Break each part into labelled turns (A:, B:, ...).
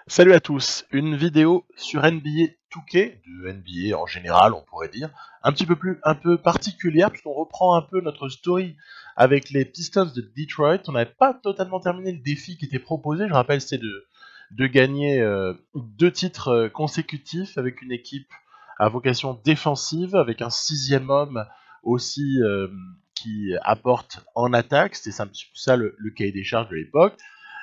A: Salut à tous, une vidéo sur NBA 2K, de NBA en général on pourrait dire, un peu particulière puisqu'on reprend un peu notre story avec les Pistons de Detroit. On n'avait pas totalement terminé le défi qui était proposé, je rappelle c'est de gagner deux titres consécutifs avec une équipe à vocation défensive, avec un sixième homme aussi qui apporte en attaque, c'était un petit peu ça le cahier des charges de l'époque.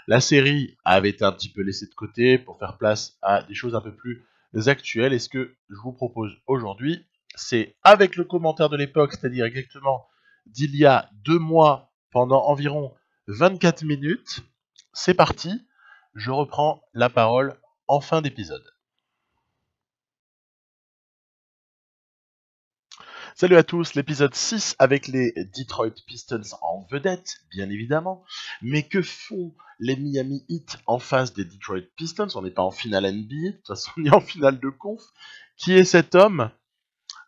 A: La série avait été un petit peu laissée de côté pour faire place à des choses un peu plus actuelles. Et ce que je vous propose aujourd'hui, c'est avec le commentaire de l'époque, c'est-à-dire exactement d'il y a 2 mois, pendant environ 24 minutes. C'est parti, je reprends la parole en fin d'épisode. Salut à tous, l'épisode 6 avec les Detroit Pistons en vedette, bien évidemment. Mais que font les Miami Heat en face des Detroit Pistons? On n'est pas en finale NBA, de toute façon on est en finale de conf. Qui est cet homme?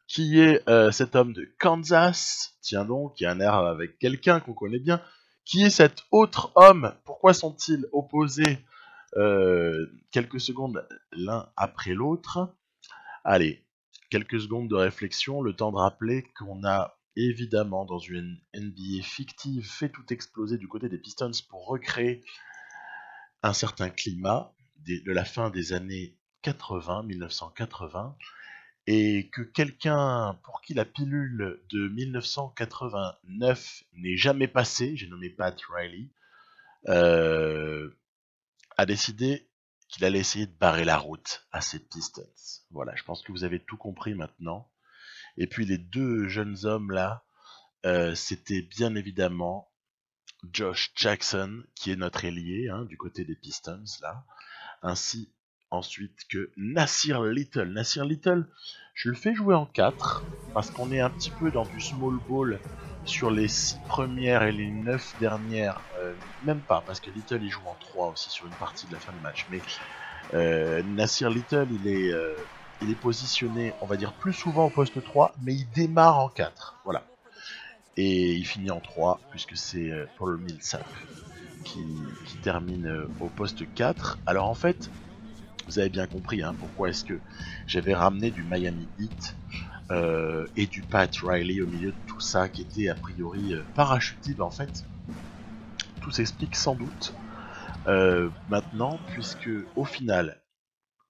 A: Qui est cet homme de Kansas? Tiens donc, il y a un air avec quelqu'un qu'on connaît bien. Qui est cet autre homme? Pourquoi sont-ils opposés quelques secondes l'un après l'autre? Allez, quelques secondes de réflexion, le temps de rappeler qu'on a évidemment dans une NBA fictive fait tout exploser du côté des Pistons pour recréer un certain climat de la fin des années 80, 1980, et que quelqu'un pour qui la pilule de 1989 n'est jamais passée, j'ai nommé Pat Riley, a décidé qu'il allait essayer de barrer la route à ces Pistons. Voilà, je pense que vous avez tout compris maintenant. Et puis les deux jeunes hommes là, c'était bien évidemment Josh Jackson, qui est notre ailier du côté des Pistons là, ainsi ensuite que Nassir Little. Nassir Little, je le fais jouer en 4, parce qu'on est un petit peu dans du small ball sur les 6 premières et les 9 dernières, même pas, parce que Little il joue en 3 aussi sur une partie de la fin du match, mais Nassir Little il est positionné, on va dire, plus souvent au poste 3, mais il démarre en 4, voilà. Et il finit en 3, puisque c'est Paul Millsap qui termine au poste 4. Alors en fait, vous avez bien compris pourquoi est-ce que j'avais ramené du Miami Heat et du Pat Riley au milieu de tout ça qui était a priori parachuté. En fait, tout s'explique sans doute maintenant, puisque au final,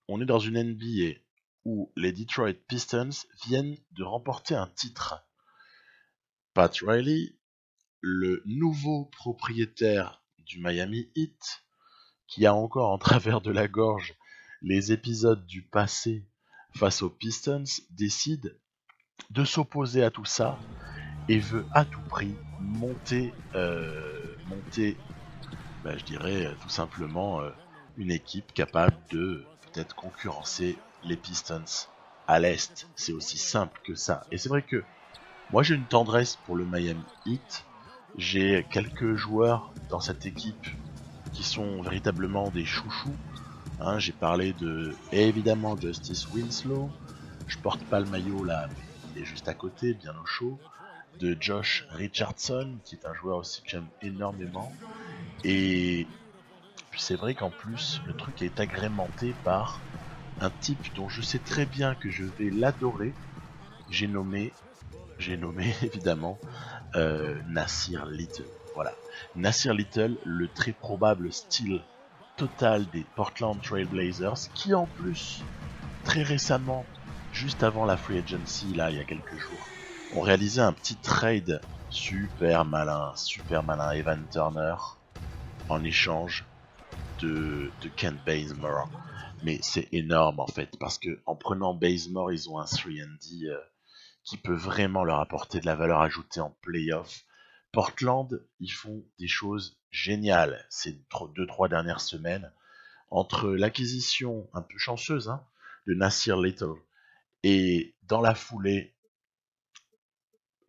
A: on est dans une NBA où les Detroit Pistons viennent de remporter un titre. Pat Riley, le nouveau propriétaire du Miami Heat, qui a encore en travers de la gorge les épisodes du passé face aux Pistons, décide de s'opposer à tout ça et veut à tout prix monter, je dirais tout simplement une équipe capable de peut-être concurrencer les Pistons à l'Est. C'est aussi simple que ça. Et c'est vrai que moi j'ai une tendresse pour le Miami Heat. J'ai quelques joueurs dans cette équipe qui sont véritablement des chouchous. J'ai parlé de, évidemment, Justice Winslow. Je porte pas le maillot là, mais il est juste à côté, bien au chaud. De Josh Richardson, qui est un joueur aussi que j'aime énormément. Et puis c'est vrai qu'en plus, le truc est agrémenté par un type dont je sais très bien que je vais l'adorer. J'ai nommé évidemment Nassir Little. Voilà, Nassir Little, le très probable steal total des Portland Trail Blazers, qui en plus, très récemment, juste avant la free agency, là, il y a quelques jours, ont réalisé un petit trade super malin, Evan Turner, en échange de Kent Bazemore. Mais c'est énorme en fait, parce que en prenant Bazemore, ils ont un 3&D qui peut vraiment leur apporter de la valeur ajoutée en playoff. Portland, ils font des choses géniales ces 2-3 dernières semaines. Entre l'acquisition un peu chanceuse de Nassir Little et dans la foulée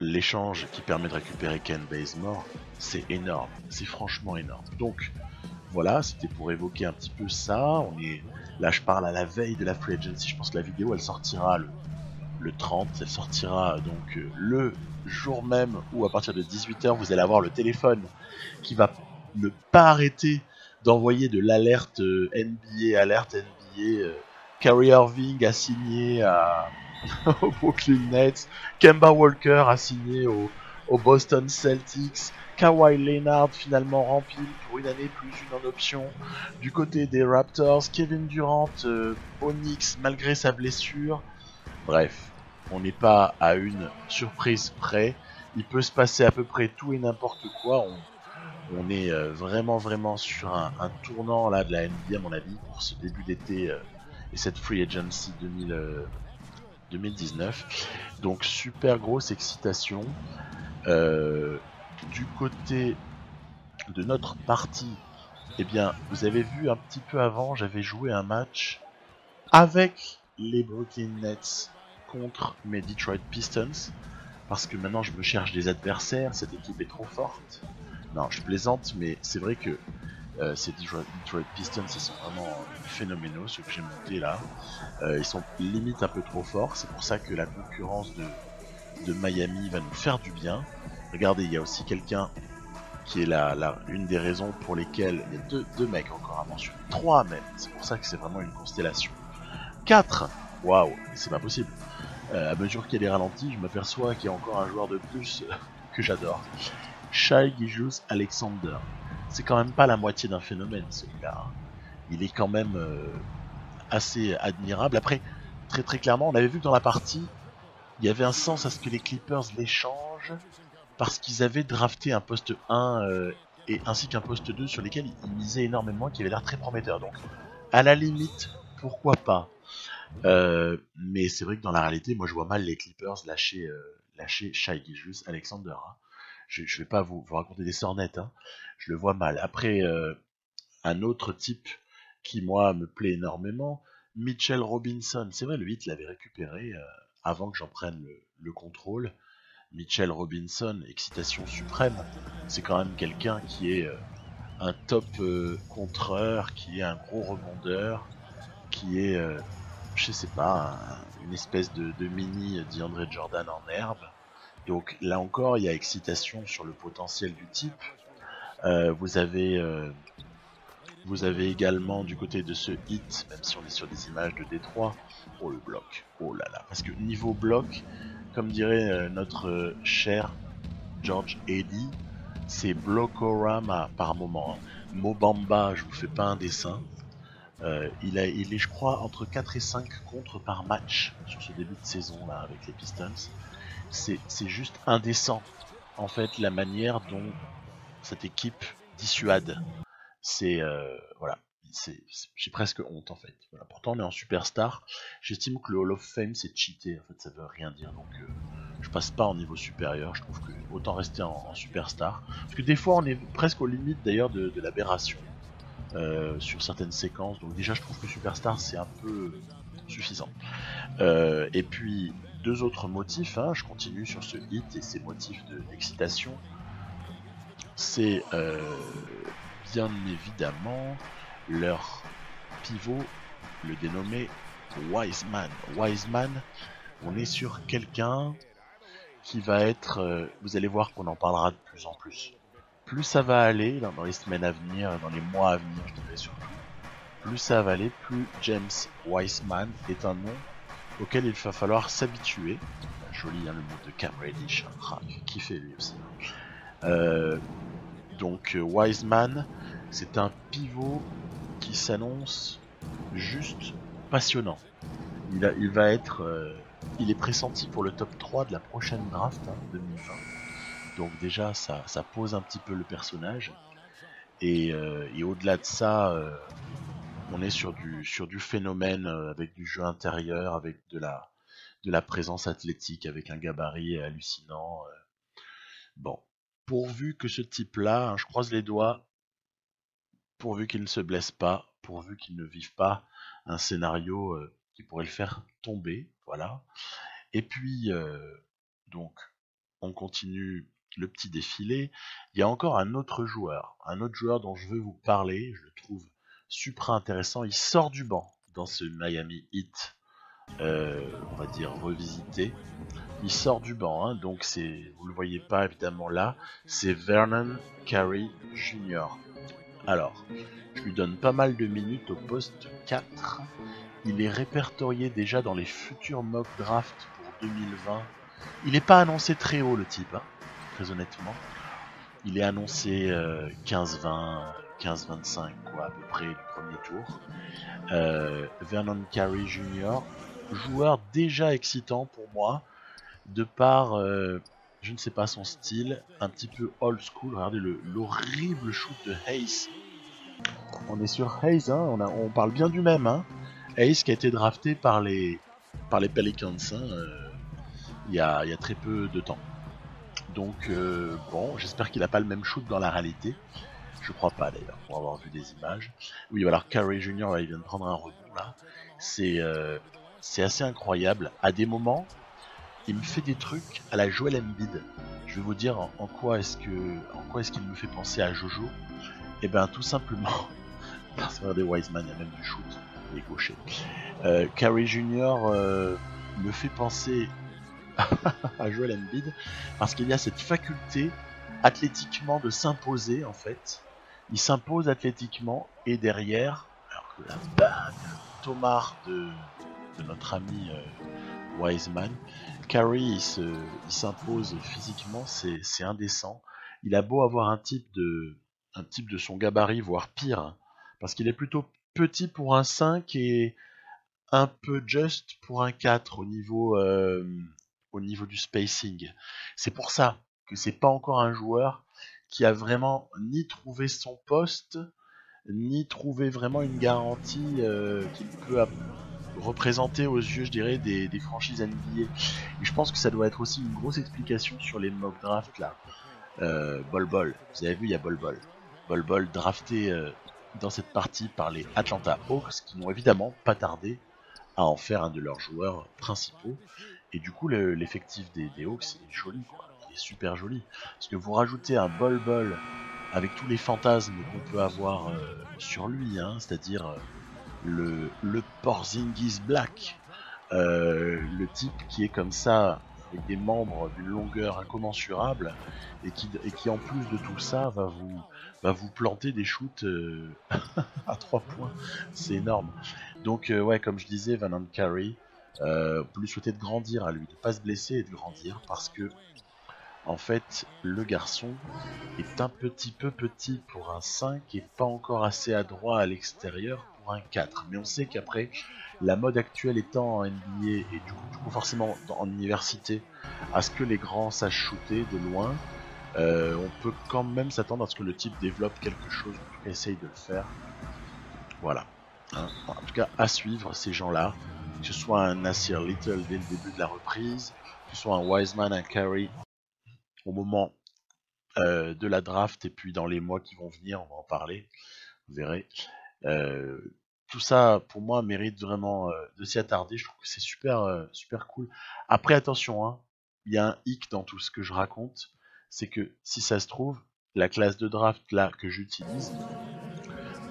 A: l'échange qui permet de récupérer Ken Bazemore, c'est énorme, c'est franchement énorme. Donc voilà, c'était pour évoquer un petit peu ça. Là je parle à la veille de la free agency, je pense que la vidéo elle sortira le 30, elle sortira donc le jour même où à partir de 18h vous allez avoir le téléphone qui va ne pas arrêter d'envoyer de l'alerte NBA, alerte NBA. Kyrie Irving a signé aux Brooklyn Nets, Kemba Walker a signé aux Boston Celtics, Kawhi Leonard finalement rempli pour une année plus une en option. Du côté des Raptors, Kevin Durant aux Knicks malgré sa blessure. Bref, on n'est pas à une surprise près. Il peut se passer à peu près tout et n'importe quoi. On est vraiment sur un tournant là de la NBA à mon avis pour ce début d'été et cette free agency 2019. Donc super grosse excitation. Du côté de notre partie, eh bien vous avez vu un petit peu avant, j'avais joué un match avec les Brooklyn Nets contre mes Detroit Pistons. Parce que maintenant je me cherche des adversaires, cette équipe est trop forte. Non, je plaisante, mais c'est vrai que ces Detroit Pistons, ils sont vraiment phénoménaux, ceux que j'ai montés là. Ils sont limite un peu trop forts, c'est pour ça que la concurrence de Miami va nous faire du bien. Regardez, il y a aussi quelqu'un qui est une des raisons pour lesquelles il y a deux mecs encore à mentionner, 3 même, c'est pour ça que c'est vraiment une constellation. 4, waouh, c'est pas possible. À mesure qu'il y a des ralentis, je m'aperçois qu'il y a encore un joueur de plus que j'adore. Shai Gilgeous-Alexander. C'est quand même pas la moitié d'un phénomène, celui-là. Il est quand même assez admirable. Après, très clairement, on avait vu que dans la partie, il y avait un sens à ce que les Clippers l'échangent parce qu'ils avaient drafté un poste 1 et ainsi qu'un poste 2 sur lesquels ils misaient énormément, qui avait l'air très prometteur. Donc, à la limite, pourquoi pas. Mais c'est vrai que dans la réalité, moi je vois mal les Clippers lâcher Shai Gilgeous-Alexander. Hein. Je vais pas vous raconter des sornettes, hein. Je le vois mal. Après, un autre type qui moi me plaît énormément, Mitchell Robinson. C'est vrai, le 8 l'avait récupéré avant que j'en prenne le contrôle. Mitchell Robinson, excitation suprême. C'est quand même quelqu'un qui est un top contreur, qui est un gros rebondeur, qui est je sais pas, une espèce de mini DeAndre Jordan en herbe. Donc là encore, il y a excitation sur le potentiel du type. Vous avez également du côté de ce hit, même si on est sur des images de Détroit, oh le bloc, oh là là, parce que niveau bloc, comme dirait notre cher George Eddy, c'est blocorama par moment. Mobamba, je vous fais pas un dessin. Il est, je crois, entre 4 et 5 contres par match sur ce début de saison là avec les Pistons. C'est juste indécent, en fait, la manière dont cette équipe dissuade. C'est voilà, j'ai presque honte en fait. Voilà. Pourtant, on est en superstar. J'estime que le Hall of Fame c'est cheaté. En fait, ça veut rien dire. Donc, je passe pas en niveau supérieur. Je trouve que autant rester en superstar. Parce que des fois, on est presque aux limites d'ailleurs de l'aberration. Sur certaines séquences. Donc déjà je trouve que Superstar c'est un peu suffisant. Et puis deux autres motifs, hein, je continue sur ce hit et ses motifs d'excitation. C'est bien évidemment leur pivot, le dénommé Wiseman. Wiseman, on est sur quelqu'un qui va être, vous allez voir qu'on en parlera de plus en plus. Plus ça va aller dans les semaines à venir, dans les mois à venir, je dirais surtout, plus ça va aller, plus James Wiseman est un nom auquel il va falloir s'habituer. Joli, hein, le mot de Cam Reddish, qui fait lui aussi. Donc Wiseman, c'est un pivot qui s'annonce juste passionnant. Il va être, il est pressenti pour le top 3 de la prochaine draft 2020. Donc déjà, ça pose un petit peu le personnage. Et au-delà de ça, on est sur du phénomène avec du jeu intérieur, avec de la présence athlétique, avec un gabarit hallucinant. Bon, pourvu que ce type-là, hein, je croise les doigts, pourvu qu'il ne se blesse pas, pourvu qu'il ne vive pas un scénario qui pourrait le faire tomber, voilà. Et puis, donc, on continue le petit défilé. Il y a encore un autre joueur dont je veux vous parler, je le trouve super intéressant. Il sort du banc dans ce Miami Heat, on va dire revisité. Il sort du banc, hein, donc vous le voyez pas évidemment là, c'est Vernon Carey Jr. Alors, je lui donne pas mal de minutes au poste 4. Il est répertorié déjà dans les futurs mock drafts pour 2020. Il n'est pas annoncé très haut le type, hein, très honnêtement. Il est annoncé 15-20, 15-25 quoi, à peu près du premier tour. Vernon Carey Jr., joueur déjà excitant pour moi, de par, je ne sais pas, son style, un petit peu old school. Regardez l'horrible shoot de Hayes. On est sur Hayes, hein, on parle bien du même. Hein. Hayes qui a été drafté par les Pelicans il y a très peu de temps. Donc bon, j'espère qu'il n'a pas le même shoot dans la réalité. Je crois pas d'ailleurs, pour avoir vu des images. Oui, alors Carey Jr., il vient de prendre un rebond là. C'est assez incroyable. À des moments, il me fait des trucs à la Joel Embiid. Je vais vous dire en quoi est-ce qu'il me fait penser à Jojo. Et ben tout simplement, parce que des Wiseman, il y a même du shoot, il est gaucher. Carey Jr. Me fait penser à Joel Embiid parce qu'il y a cette faculté athlétiquement de s'imposer en fait. Il s'impose athlétiquement et derrière, alors que la bang, Tomar de notre ami Wiseman, Carey il s'impose physiquement, c'est indécent. Il a beau avoir un type de son gabarit, voire pire, hein, parce qu'il est plutôt petit pour un 5 et un peu juste pour un 4 au niveau du spacing. C'est pour ça que c'est pas encore un joueur qui a vraiment ni trouvé son poste, ni trouvé vraiment une garantie qu'il peut représenter aux yeux, je dirais, des franchises NBA. Et je pense que ça doit être aussi une grosse explication sur les mock drafts là. Bol Bol, vous avez vu, il y a Bol Bol. Bol Bol drafté dans cette partie par les Atlanta Hawks qui n'ont évidemment pas tardé à en faire un de leurs joueurs principaux. Et du coup, l'effectif des Hawks, il est joli, quoi. Il est super joli. Parce que vous rajoutez un Bol avec tous les fantasmes qu'on peut avoir sur lui, hein, c'est-à-dire le Porzingis Black, le type qui est comme ça, avec des membres d'une longueur incommensurable, et qui en plus de tout ça va vous planter des shoots à 3 points. C'est énorme. Donc ouais, comme je disais, Vernon Carey, on peut lui souhaiter de grandir à lui, de pas se blesser et de grandir, parce que en fait, le garçon est un petit peu petit pour un 5 et pas encore assez adroit à l'extérieur pour un 4. Mais on sait qu'après, la mode actuelle étant en NBA et du coup forcément en université, à ce que les grands sachent shooter de loin, on peut quand même s'attendre à ce que le type développe quelque chose, en tout cas essaye de le faire. Voilà. Hein, en tout cas, à suivre ces gens-là, que ce soit un Nasir Little dès le début de la reprise, que ce soit un Wiseman, un Carey au moment de la draft et puis dans les mois qui vont venir, on va en parler, vous verrez. Tout ça, pour moi, mérite vraiment de s'y attarder. Je trouve que c'est super cool. Après, attention, hein, il y a un hic dans tout ce que je raconte, c'est que si ça se trouve, la classe de draft là que j'utilise,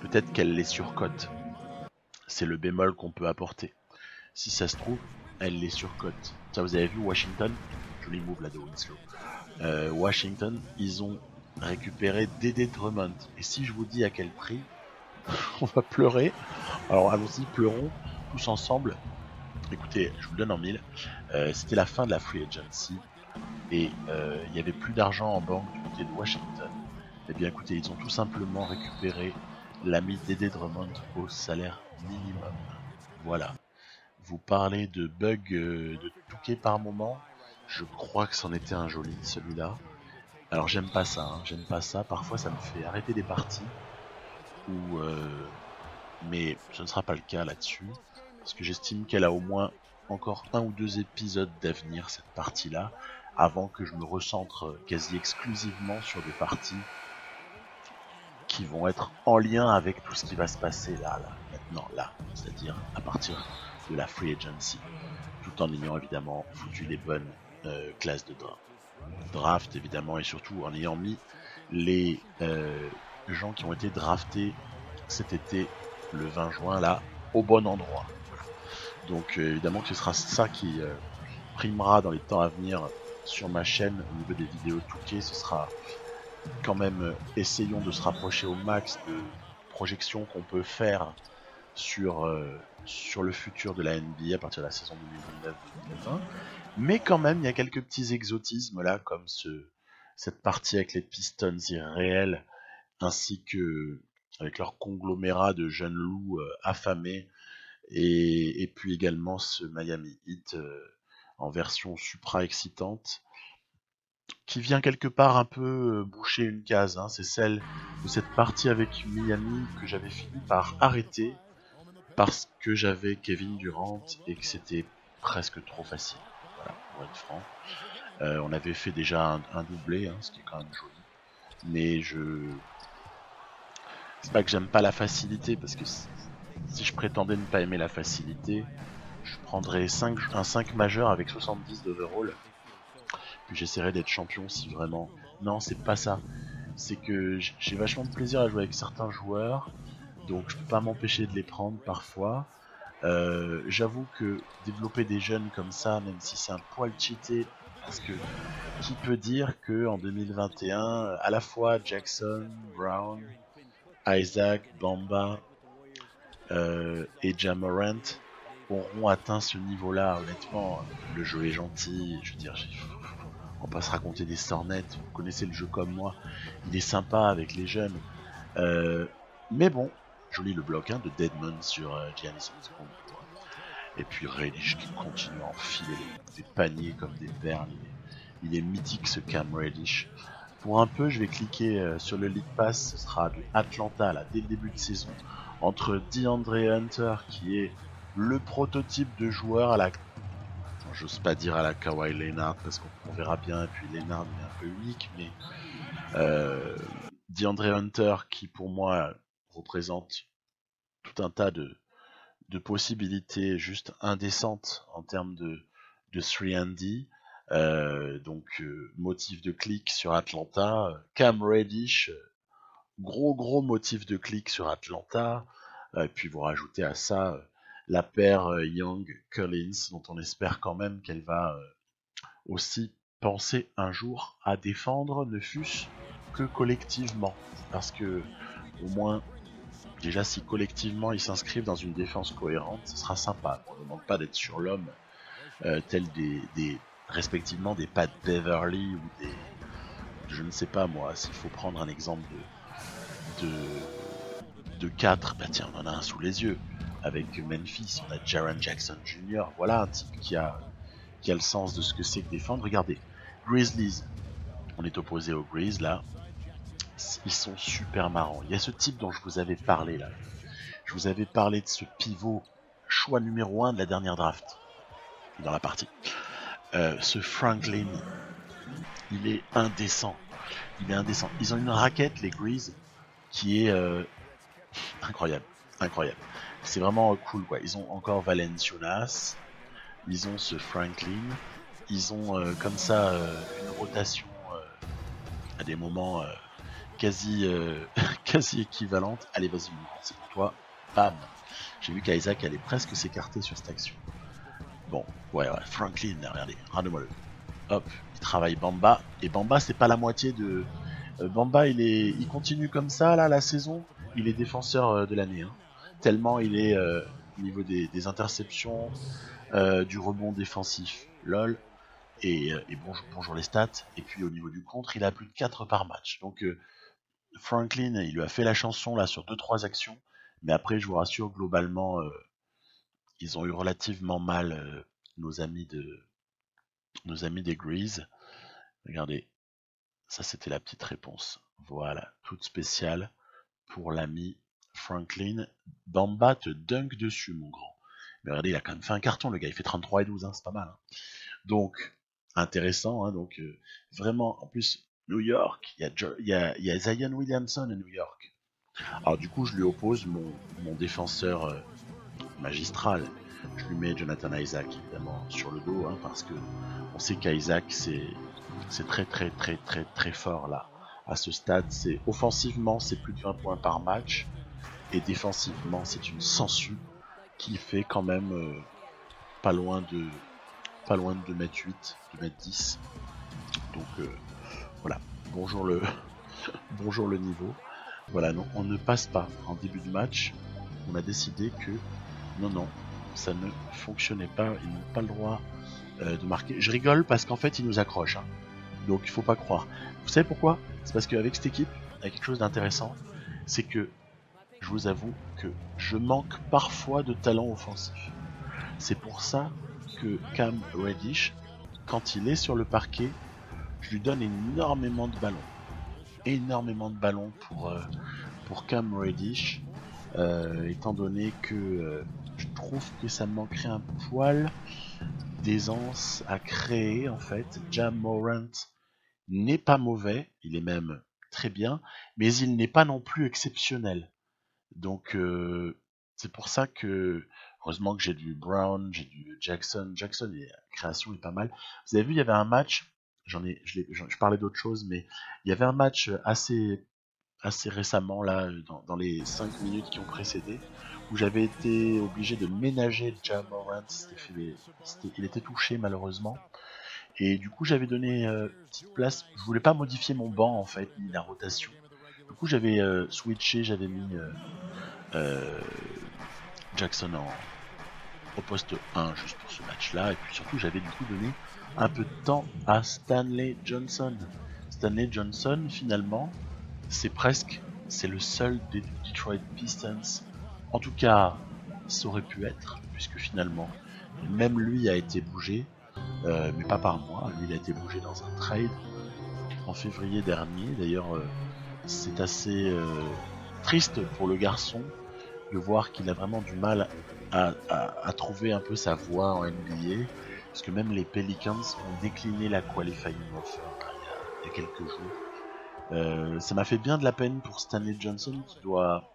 A: peut-être qu'elle les surcote. C'est le bémol qu'on peut apporter. Si ça se trouve, elle les surcote. Ça, vous avez vu Washington, joli move là de Winslow. Washington, ils ont récupéré Dédé Drummond. Et si je vous dis à quel prix, on va pleurer. Alors allons-y, pleurons tous ensemble. Écoutez, je vous le donne en mille. C'était la fin de la free agency et il n'y avait plus d'argent en banque du côté de Washington. Eh bien écoutez, ils ont tout simplement récupéré l'ami Dédé Drummond au salaire minimum. Voilà. Vous parlez de bugs de touquet par moment. Je crois que c'en était un joli, celui-là. Alors j'aime pas ça, hein, j'aime pas ça. Parfois ça me fait arrêter des parties. Mais ce ne sera pas le cas là-dessus. Parce que j'estime qu'elle a au moins encore 1 ou 2 épisodes d'avenir, cette partie-là. Avant que je me recentre quasi exclusivement sur des parties qui vont être en lien avec tout ce qui va se passer là, maintenant, là. C'est-à-dire à partir de la free agency. Tout en ayant évidemment foutu les bonnes classes de draft évidemment, et surtout en ayant mis les gens qui ont été draftés cet été, le 20 juin, là, au bon endroit. Donc évidemment que ce sera ça qui primera dans les temps à venir sur ma chaîne au niveau des vidéos touquées. Ce sera quand même, essayons de se rapprocher au max de projections qu'on peut faire sur, sur le futur de la NBA à partir de la saison 2019-2020. Mais quand même, il y a quelques petits exotismes là, comme cette partie avec les Pistons irréels, ainsi que avec leur conglomérat de jeunes loups affamés, et puis également ce Miami Heat en version supra-excitante, qui vient quelque part un peu boucher une case. Hein. C'est celle de cette partie avec Miami que j'avais fini par arrêter parce que j'avais Kevin Durant et que c'était presque trop facile. Voilà, pour être franc. On avait fait déjà un doublé, hein, ce qui est quand même joli. Mais c'est pas que j'aime pas la facilité, parce que si je prétendais ne pas aimer la facilité, je prendrais un 5 majeur avec 70 d'overall. Puis j'essaierais d'être champion si vraiment... Non, c'est pas ça. C'est que j'ai vachement de plaisir à jouer avec certains joueurs, donc je peux pas m'empêcher de les prendre parfois. J'avoue que développer des jeunes comme ça, même si c'est un poil cheaté, parce que qui peut dire que en 2021, à la fois Jackson, Brown, Isaac, Bamba et Ja Morant auront atteint ce niveau-là. Honnêtement, le jeu est gentil. Je veux dire, on va pas se raconter des sornettes. Vous connaissez le jeu comme moi. Il est sympa avec les jeunes. Mais bon, joli le bloc hein, de Deadman sur Giannis Antetokounmpo. Et puis Reddish qui continue à enfiler des paniers comme des perles. Il est mythique ce Cam Reddish. Pour un peu, je vais cliquer sur le League Pass. Ce sera de Atlanta là, dès le début de saison. Entre DeAndre Hunter qui est le prototype de joueur à la... J'ose pas dire à la Kawhi Leonard parce qu'on verra bien. Et puis Leonard est un peu unique. Mais DeAndre Hunter qui pour moi représente tout un tas de possibilités juste indécentes en termes de 3&D. Donc motif de clic sur Atlanta. Cam Reddish, gros motif de clic sur Atlanta. Et puis vous rajoutez à ça la paire Young-Collins, dont on espère quand même qu'elle va aussi penser un jour à défendre, ne fût-ce que collectivement. Parce que au moins, déjà si collectivement ils s'inscrivent dans une défense cohérente, ce sera sympa. On ne demande pas d'être sur l'homme, tels respectivement des Pat Beverly ou des... Je ne sais pas moi, s'il faut prendre un exemple de 4, bah tiens, on en a un sous les yeux. Avec Memphis, on a Jaren Jackson Jr. Voilà un type qui a le sens de ce que c'est que défendre. Regardez, Grizzlies, on est opposé aux Grizz là. Ils sont super marrants. Il y a ce type dont je vous avais parlé là. Je vous avais parlé de ce pivot, choix numéro 1 de la dernière draft, dans la partie. Ce Franklin, il est indécent. Ils ont une raquette, les Grizz, qui est incroyable. C'est vraiment cool, quoi. Ils ont encore Valenciunas, ils ont ce Franklin, ils ont comme ça une rotation à des moments quasi équivalente. Allez, vas-y, c'est pour toi. Bam. J'ai vu qu'Isaac allait presque s'écarter sur cette action. Bon, ouais, Franklin, regardez, ramenez-moi le. Hop, il travaille Bamba. Et Bamba, c'est pas la moitié de... Bamba, il continue comme ça, là, la saison. Il est défenseur de l'année. Hein. Tellement il est au niveau des interceptions, du rebond défensif. LOL. Et bonjour les stats. Et puis au niveau du contre, il a plus de 4 par match. Donc Franklin, il lui a fait la chanson là sur 2-3 actions. Mais après, je vous rassure, globalement, ils ont eu relativement mal nos amis des Grizz. Regardez, ça c'était la petite réponse. Voilà, toute spéciale pour l'ami Franklin. Bamba te dunk dessus, mon grand. Mais regardez, il a quand même fait un carton, le gars. Il fait 33 et 12, hein, c'est pas mal. Hein. Donc, intéressant. Hein, donc, vraiment, en plus, New York, il y a Zion Williamson à New York. Alors, du coup, je lui oppose mon défenseur magistral. Je lui mets Jonathan Isaac, évidemment, sur le dos, hein, parce que on sait qu'Isaac, c'est très fort, là. À ce stade, offensivement, c'est plus de 20 points par match, et défensivement, c'est une sangsue qui fait quand même pas loin de 2m8, 2m10. Donc voilà, bonjour Bonjour le niveau. Voilà, non, on ne passe pas. En début de match, on a décidé que non, ça ne fonctionnait pas. Ils n'ont pas le droit de marquer. Je rigole parce qu'en fait, ils nous accrochent. Hein. Donc, il faut pas croire. Vous savez pourquoi? C'est parce qu'avec cette équipe, il y a quelque chose d'intéressant. C'est que, je vous avoue que je manque parfois de talent offensif. C'est pour ça que Cam Reddish, quand il est sur le parquet, je lui donne énormément de ballons. Énormément de ballons pour Cam Reddish, étant donné que je trouve que ça me manquerait un poil d'aisance à créer en fait. Ja Morant n'est pas mauvais, il est même très bien, mais il n'est pas non plus exceptionnel. Donc c'est pour ça que heureusement que j'ai du Brown, j'ai du Jackson. Jackson, la création est pas mal. Vous avez vu, il y avait un match, je parlais d'autre chose, mais il y avait un match assez récemment, là, dans les 5 minutes qui ont précédé, où j'avais été obligé de ménager Ja Morant. Il était touché malheureusement. Et du coup, j'avais donné petite place. Je voulais pas modifier mon banc en fait, ni la rotation. Du coup, j'avais switché, j'avais mis euh, Jackson au poste 1 juste pour ce match-là. Et puis surtout, j'avais du coup donné un peu de temps à Stanley Johnson. Stanley Johnson, finalement, c'est le seul des Detroit Pistons. En tout cas, ça aurait pu être, puisque finalement, même lui a été bougé, mais pas par moi. Lui, il a été bougé dans un trade en février dernier. D'ailleurs, c'est assez triste pour le garçon de voir qu'il a vraiment du mal à trouver un peu sa voie en NBA, parce que même les Pelicans ont décliné la qualifying offer il y a quelques jours. Ça m'a fait bien de la peine pour Stanley Johnson qui doit...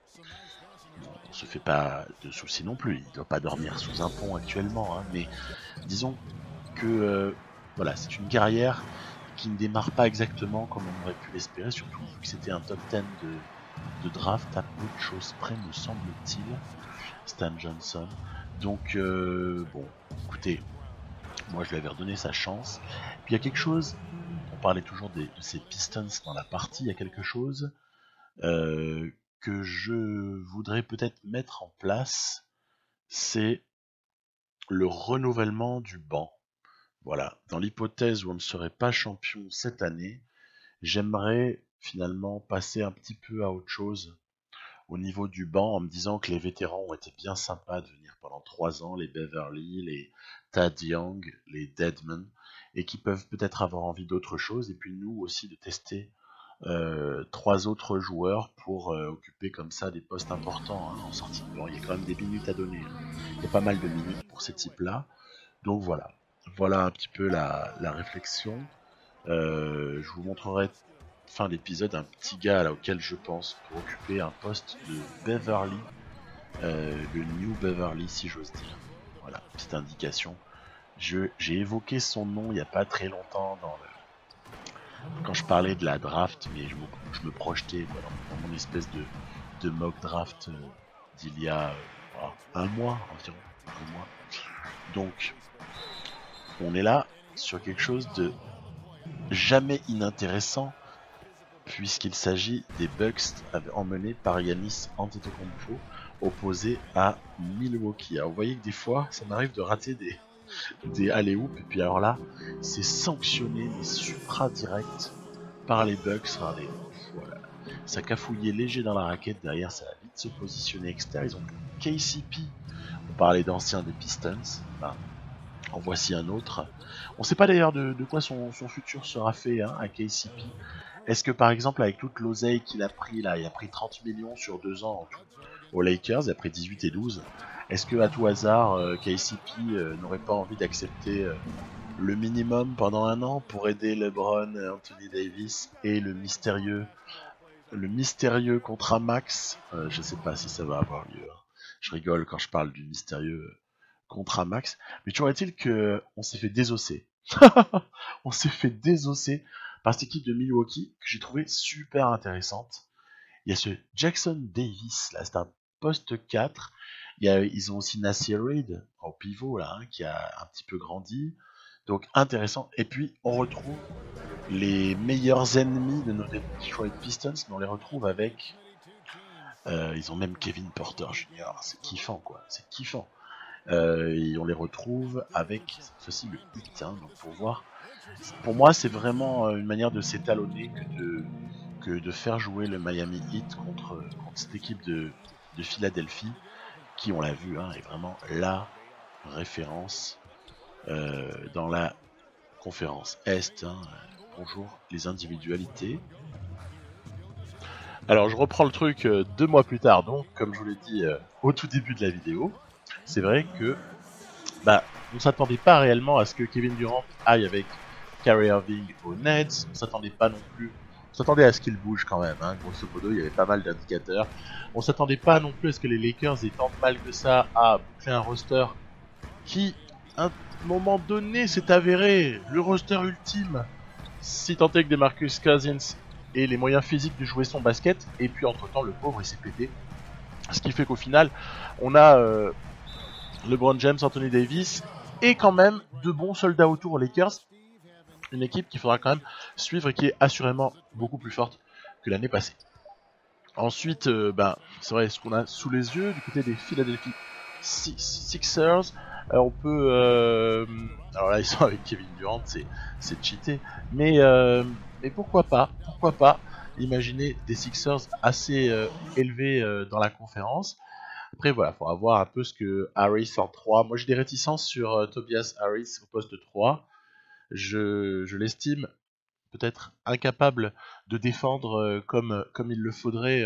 A: On se fait pas de soucis non plus, il doit pas dormir sous un pont actuellement, hein, mais disons que voilà, c'est une carrière qui ne démarre pas exactement comme on aurait pu l'espérer, surtout vu que c'était un top 10 de draft à peu de choses près, me semble-t-il, Stan Johnson. Donc, bon, écoutez, moi je lui avais redonné sa chance. Puis il y a quelque chose, on parlait toujours de ces Pistons dans la partie, il y a quelque chose que je voudrais peut-être mettre en place, c'est le renouvellement du banc. Voilà, dans l'hypothèse où on ne serait pas champion cette année, j'aimerais finalement passer un petit peu à autre chose au niveau du banc en me disant que les vétérans ont été bien sympas de venir pendant 3 ans, les Beverly, les Tad Young, les Deadman, et qui peuvent peut-être avoir envie d'autre chose, et puis nous aussi de tester 3 autres joueurs pour occuper comme ça des postes importants hein, en sortie de banc. Il y a quand même des minutes à donner. Il y a pas mal de minutes pour ces types-là. Donc voilà. Voilà un petit peu la réflexion. Je vous montrerai fin d'épisode un petit gars là, auquel je pense pour occuper un poste de Beverly, le New Beverly si j'ose dire. Voilà, petite indication. J'ai évoqué son nom il n'y a pas très longtemps quand je parlais de la draft, mais je me projetais dans mon espèce de mock draft d'il y a un mois environ. Un mois. Donc, on est là sur quelque chose de jamais inintéressant puisqu'il s'agit des Bucks emmenés par Giannis Antetokounmpo opposé à Milwaukee. Alors vous voyez que des fois ça m'arrive de rater des alley-oops et puis alors là c'est sanctionné mais supra direct par les Bucks. Regardez, voilà. Ça cafouillait léger dans la raquette, derrière ça va vite se positionner externe. Ils ont KCP, on parlait d'anciens des Pistons, ben, en voici un autre. On sait pas d'ailleurs de quoi son futur sera fait hein, à KCP. Est-ce que par exemple avec toute l'oseille qu'il a pris là, il a pris 30 millions sur 2 ans en tout aux Lakers, il a pris 18 et 12, est-ce que à tout hasard KCP n'aurait pas envie d'accepter le minimum pendant 1 an pour aider LeBron, Anthony Davis et le mystérieux contrat max je sais pas si ça va avoir lieu. Hein. Je rigole quand je parle du mystérieux contrat max, mais toujours est-il que on s'est fait désosser. On s'est fait désosser par cette équipe de Milwaukee que j'ai trouvé super intéressante. Il y a ce Jackson Davis, là, c'est un poste 4. Ils ont aussi Nasir Reed au pivot, là, hein, qui a un petit peu grandi. Donc intéressant. Et puis on retrouve les meilleurs ennemis de nos Detroit Pistons, mais on les retrouve avec... ils ont même Kevin Porter Jr. C'est kiffant, quoi. C'est kiffant. Et on les retrouve avec cette fois-ci le hit, hein, donc pour voir. Pour moi, c'est vraiment une manière de s'étalonner que de faire jouer le Miami Heat contre cette équipe de Philadelphie, qui, on l'a vu, hein, est vraiment la référence dans la conférence Est. Hein. Bonjour les individualités. Alors je reprends le truc 2 mois plus tard, donc comme je vous l'ai dit au tout début de la vidéo, c'est vrai que on s'attendait pas réellement à ce que Kevin Durant aille avec Kyrie Irving aux Nets, on s'attendait pas non plus, on s'attendait à ce qu'il bouge quand même, hein. Grosso modo il y avait pas mal d'indicateurs, on s'attendait pas non plus à ce que les Lakers aient tant de mal que ça à boucler un roster qui, à un moment donné, s'est avéré le roster ultime, si tant est que DeMarcus Cousins ait les moyens physiques de jouer son basket, et puis entre temps le pauvre il s'est pété. Ce qui fait qu'au final, on a LeBron James, Anthony Davis, et quand même de bons soldats autour aux Lakers. Une équipe qu'il faudra quand même suivre et qui est assurément beaucoup plus forte que l'année passée. Ensuite, c'est vrai, ce qu'on a sous les yeux du côté des Philadelphia Sixers, on peut... alors là, ils sont avec Kevin Durant, c'est cheaté, mais pourquoi pas imaginer des Sixers assez élevés dans la conférence. Après voilà, il faudra voir un peu ce que Harris en 3. Moi j'ai des réticences sur Tobias Harris au poste 3. Je l'estime peut-être incapable de défendre comme il le faudrait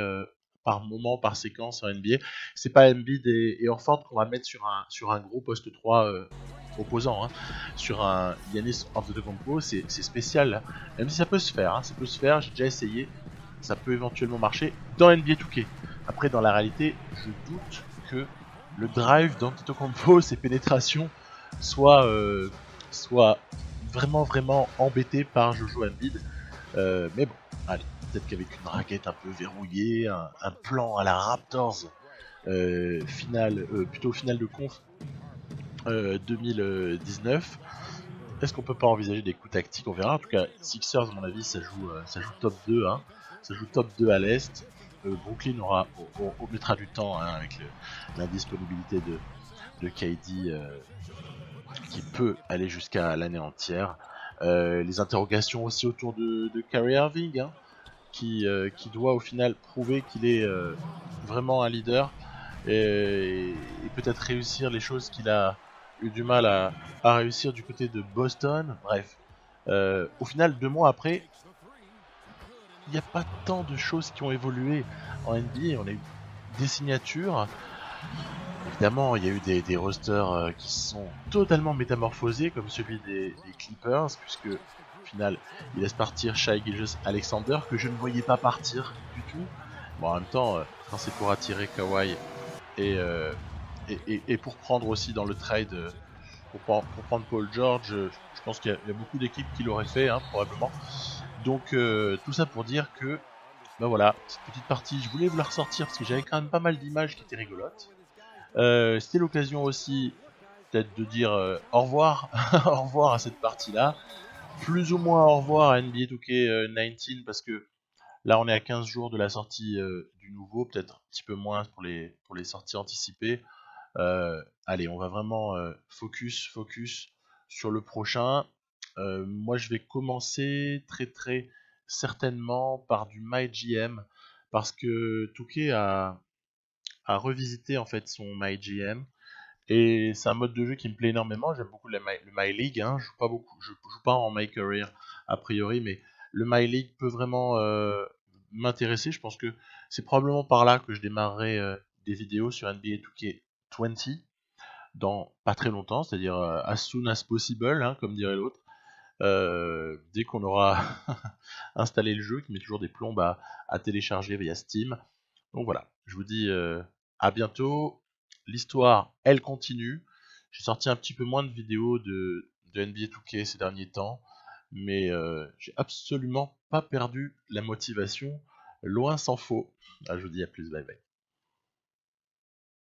A: par moment, par séquence en NBA. C'est pas Embiid et Horford qu'on va mettre sur un gros poste 3 opposant. Hein. Sur un Giannis Antetokounmpo, c'est spécial. Hein. Même si ça peut se faire, j'ai déjà essayé. Ça peut éventuellement marcher dans NBA 2K. Après, dans la réalité, je doute que le drive d'Antetokounmpo, ses pénétrations, soit vraiment embêté par Jojo Embiid. Mais bon, allez, peut-être qu'avec une raquette un peu verrouillée, un plan à la Raptors, plutôt finale de conf 2019, est-ce qu'on peut pas envisager des coups tactiques? On verra. En tout cas, Sixers, à mon avis, ça joue top 2. Hein. Ça joue top 2 à l'Est. Brooklyn on mettra du temps hein, avec l'indisponibilité de KD qui peut aller jusqu'à l'année entière. Les interrogations aussi autour de Kyrie Irving, hein, qui doit au final prouver qu'il est vraiment un leader et peut-être réussir les choses qu'il a eu du mal à réussir du côté de Boston. Bref, au final, 2 mois après, il n'y a pas tant de choses qui ont évolué en NBA. On a eu des signatures. Évidemment, il y a eu des rosters qui sont totalement métamorphosés, comme celui des Clippers, puisque au final, il laisse partir Shai Gilgeous-Alexander, que je ne voyais pas partir du tout. Bon, en même temps, quand c'est pour attirer Kawhi et pour prendre aussi dans le trade, pour prendre Paul George, je pense qu'il y a beaucoup d'équipes qui l'auraient fait, hein, probablement. Donc, tout ça pour dire que, voilà, cette petite partie, je voulais vous la ressortir parce que j'avais quand même pas mal d'images qui étaient rigolotes. C'était l'occasion aussi peut-être de dire au revoir au revoir à cette partie-là. Plus ou moins au revoir à NBA 2K19 parce que là on est à 15 jours de la sortie du nouveau, peut-être un petit peu moins pour les sorties anticipées. Allez, on va vraiment focus sur le prochain. Moi je vais commencer très certainement par du MyGM parce que 2K a revisité en fait son MyGM et c'est un mode de jeu qui me plaît énormément. J'aime beaucoup le My League. Hein. Je joue pas en My Career a priori, mais le My League peut vraiment m'intéresser. Je pense que c'est probablement par là que je démarrerai des vidéos sur NBA 2K20 dans pas très longtemps, c'est-à-dire as soon as possible, hein, comme dirait l'autre. Dès qu'on aura installé le jeu, qui met toujours des plombes à télécharger via Steam. Donc voilà, je vous dis à bientôt. L'histoire, elle continue. J'ai sorti un petit peu moins de vidéos de NBA 2K ces derniers temps, mais j'ai absolument pas perdu la motivation, loin s'en faut. Je vous dis à plus, bye bye.